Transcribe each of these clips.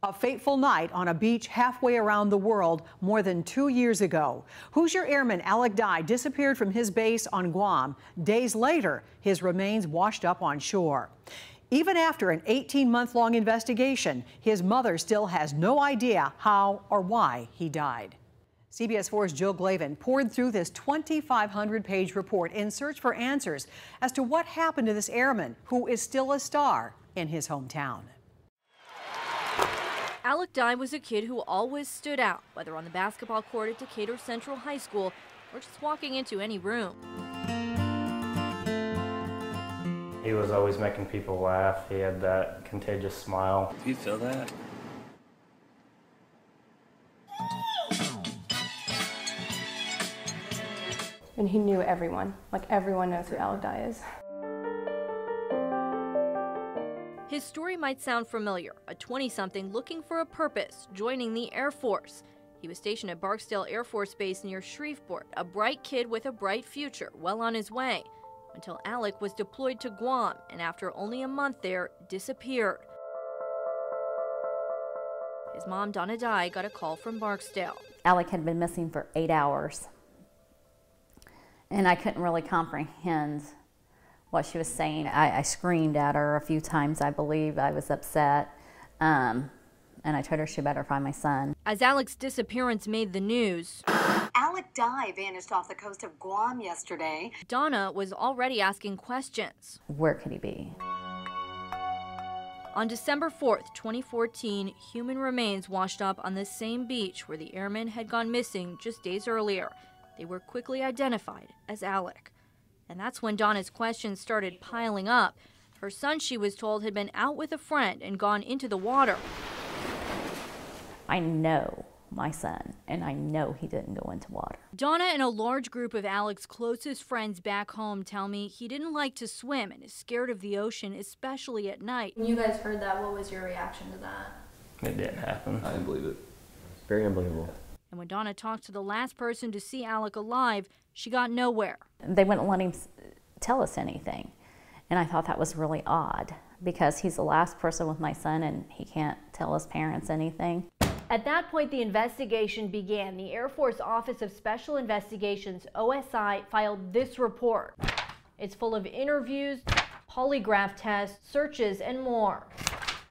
A fateful night on a beach halfway around the world more than 2 years ago. Hoosier Airman Alec Dye disappeared from his base on Guam. Days later, his remains washed up on shore. Even after an 18-month-long investigation, his mother still has no idea how or why he died. CBS 4's Jill Glavin poured through this 2,500-page report in search for answers as to what happened to this airman who is still a star in his hometown. Alec Dye was a kid who always stood out, whether on the basketball court at Decatur Central High School or just walking into any room. He was always making people laugh. He had that contagious smile. Do you feel that? And he knew everyone. Like, everyone knows who Alec Dye is. His story might sound familiar, a 20-something looking for a purpose, joining the Air Force. He was stationed at Barksdale Air Force Base near Shreveport, a bright kid with a bright future, well on his way, until Alec was deployed to Guam and after only a month there, disappeared. His mom, Donna Dye, got a call from Barksdale. Alec had been missing for 8 hours, and I couldn't really comprehend what she was saying. I screamed at her a few times, I believe. I was upset, and I told her she better find my son. As Alec's disappearance made the news, Alec Dye vanished off the coast of Guam yesterday. Donna was already asking questions. Where could he be? On December 4th, 2014, human remains washed up on the same beach where the airman had gone missing just days earlier. They were quickly identified as Alec. And that's when Donna's questions started piling up. Her son, she was told, had been out with a friend and gone into the water. I know my son, and I know he didn't go into water. Donna and a large group of Alec's closest friends back home tell me he didn't like to swim and is scared of the ocean, especially at night. When you guys heard that, what was your reaction to that? It didn't happen. I didn't believe it. Very unbelievable. And when Donna talked to the last person to see Alec alive, she got nowhere. They wouldn't let him tell us anything. And I thought that was really odd because he's the last person with my son and he can't tell his parents anything. At that point, the investigation began. The Air Force Office of Special Investigations, OSI, filed this report. It's full of interviews, polygraph tests, searches, and more.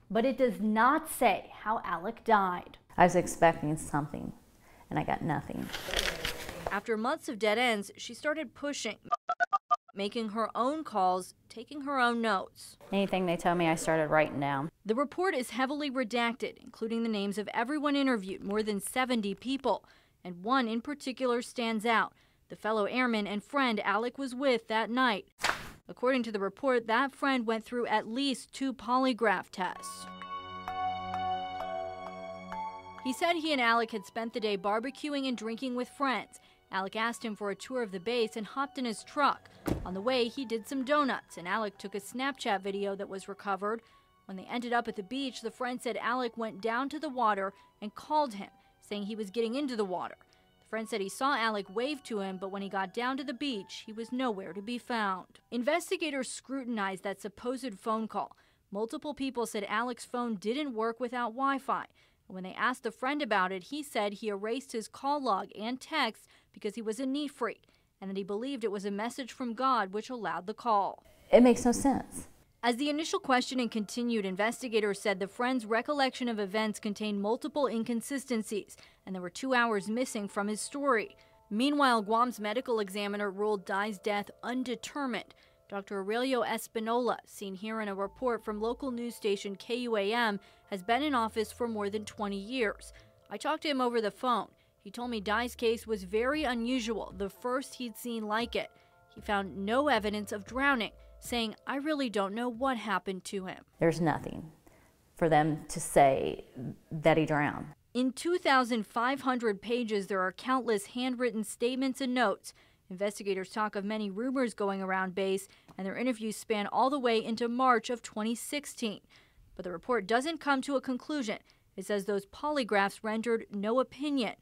But it does not say how Alec died. I was expecting something, and I got nothing. After months of dead ends, she started pushing, making her own calls, taking her own notes. Anything they told me, I started writing down. The report is heavily redacted, including the names of everyone interviewed, more than 70 people. And one in particular stands out, the fellow airman and friend Alec was with that night. According to the report, that friend went through at least 2 polygraph tests. He said he and Alec had spent the day barbecuing and drinking with friends. Alec asked him for a tour of the base and hopped in his truck. On the way, he did some donuts, and Alec took a Snapchat video that was recovered. When they ended up at the beach, the friend said Alec went down to the water and called him, saying he was getting into the water. The friend said he saw Alec wave to him, but when he got down to the beach, he was nowhere to be found. Investigators scrutinized that supposed phone call. Multiple people said Alec's phone didn't work without Wi-Fi. When they asked a friend about it, he said he erased his call log and text because he was a neat freak, and that he believed it was a message from God which allowed the call. It makes no sense. As the initial questioning continued, investigators said the friend's recollection of events contained multiple inconsistencies, and there were 2 hours missing from his story. Meanwhile, Guam's medical examiner ruled Dye's death undetermined. Dr. Aurelio Espinola, seen here in a report from local news station KUAM, has been in office for more than 20 years. I talked to him over the phone. He told me Dye's case was very unusual, the first he'd seen like it. He found no evidence of drowning, saying, "I really don't know what happened to him." There's nothing for them to say that he drowned. In 2,500 pages, there are countless handwritten statements and notes. Investigators talk of many rumors going around base, and their interviews span all the way into March of 2016. But the report doesn't come to a conclusion. It says those polygraphs rendered no opinion.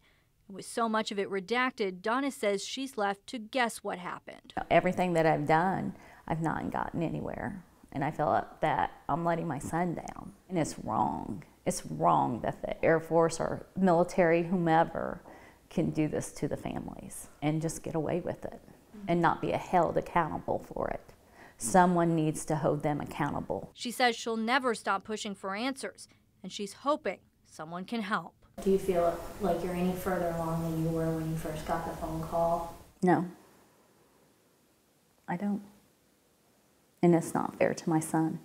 And with so much of it redacted, Donna says she's left to guess what happened. Everything that I've done, I've not gotten anywhere. And I feel that I'm letting my son down, and it's wrong. It's wrong that the Air Force or military, whomever, can do this to the families and just get away with it and not be held accountable for it. Someone needs to hold them accountable. She says she'll never stop pushing for answers, and she's hoping someone can help. Do you feel like you're any further along than you were when you first got the phone call? No, I don't. And it's not fair to my son.